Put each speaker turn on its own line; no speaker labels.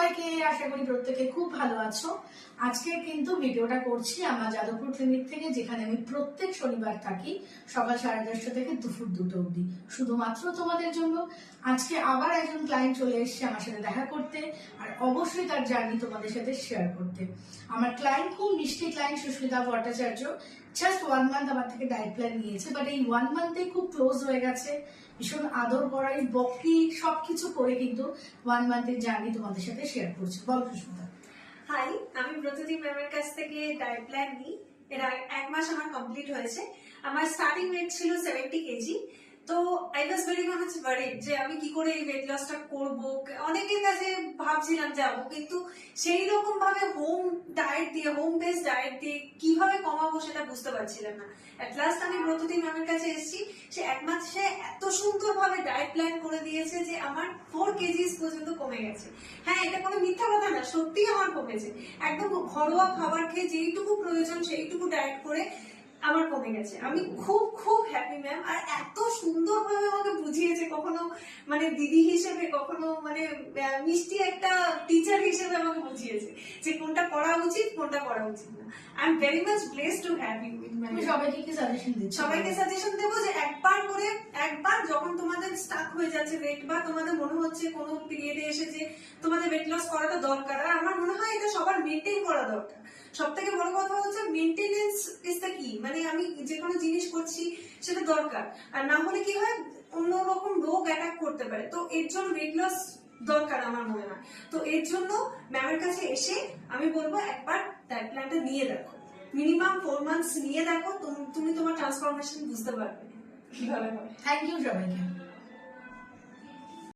সবাইকে, আশা করি প্রত্যেকে খুব ভালো আছো। আজকে কিন্তু ভিডিওটা করছি আমার যাদবপুর ক্লিনিক থেকে, যেখানে আমি প্রত্যেক শনিবার থাকি সকাল 10:30 থেকে দুপুর 2টো অবধি, শুধুমাত্র তোমাদের জন্য। আজকে আবার একজন ক্লায়েন্ট চলে এসেছে আমার সাথে দেখা করতে, আর অবশ্যই তার জার্নি তোমাদের সাথে শেয়ার করতে। আমার ক্লায়েন্ট খুব মিষ্টি client, Susmita Bhattacharya. Just 1 month আমার থেকে ডায়েট প্ল্যান নিয়েছে, বাট এই 1 মান্থে খুব ক্লোজ হয়ে গেছে। ভীষণ আদর করাই, বকি সবকিছু করে কিন্তু 1 মান্থের জার্নি তোমাদের সাথে শেয়ার করছি। বল সুস্মিতা।
হাই, আমি ব্রততী ম্যামের কাছ থেকে ডায়েট প্ল্যান নিই। এর 1 মাস আমার কমপ্লিট হয়েছে। আমার স্টার্টিং ওয়েট ছিল 70 কেজি। তো I was very much worried যে আমি কি করে এই ওয়েট লসটা করবো। অনেকের কাছে ভাবছিলাম যাবো, কিন্তু সেই রকম ভাবে হোম বেসড ডায়েট দিয়ে কিভাবে কমাবো সেটা বুঝতে পারছিলাম না। এট লাস্ট আমি ব্রততী ম্যামের কাছে এসেছি। সে 1 মাসে এত সুন্দর ভাবে ডায়েট প্ল্যান করে দিয়েছে যে আমার 4 কেজিস পর্যন্ত কমে গেছে। হ্যাঁ, এটা কোনো মিথ্যা কথা না, সত্যি আমার কমেছে। একদম ঘরোয়া খাবার খেয়ে যেইটুকু প্রয়োজন সেইটুকু ডায়েট করে আমার কমে গেছে। আমি খুব খুব হ্যাপি ম্যাম। আর এত সুন্দর ভাবে আমাকে বুঝিয়েছে, কখনো মানে দিদি হিসেবে, কখনো মানে মিষ্টি একটা টিচার হিসেবে আমাকে বুঝিয়েছে যে কোনটা করা উচিত কোনটা করা উচিত না। I am very much blessed to have you.
সবাইকে কি সাজেশন দিচ্ছ?
সবাইকে সাজেশন দেবো যে একবার যখন তোমাদের স্টাক হয়ে যাচ্ছে ওয়েট, বা তোমাদের মনে হচ্ছে কোনো পিরিয়ডে এসে যে তোমাদের ওয়েট লস করাটা দরকার, আর আমার মনে হয় এটা সবার মেনটেন করা দরকার। সব থেকে বড় কথা হচ্ছে মেনটেনেন্স ইজ দ্য কি। মানে আমি যে কোনো জিনিস করছি সেটা দরকার, আর না হলে কি হয় অন্যরকম রোগ অ্যাটাক করতে পারে। তো এর জন্য ওয়েট লস দরকার আমার মনে হয়। তো এর জন্য ম্যামের কাছে এসে আমি বলবো একবার ডায়েট প্ল্যানটা নিয়ে দেখো। মিনিমাম 4 মান্থস নিয়ে দেখো, তুমি তোমার ট্রান্সফরমেশন বুঝতে পারবে কিভাবে হয়।
থ্যাংক ইউ সবাইকে।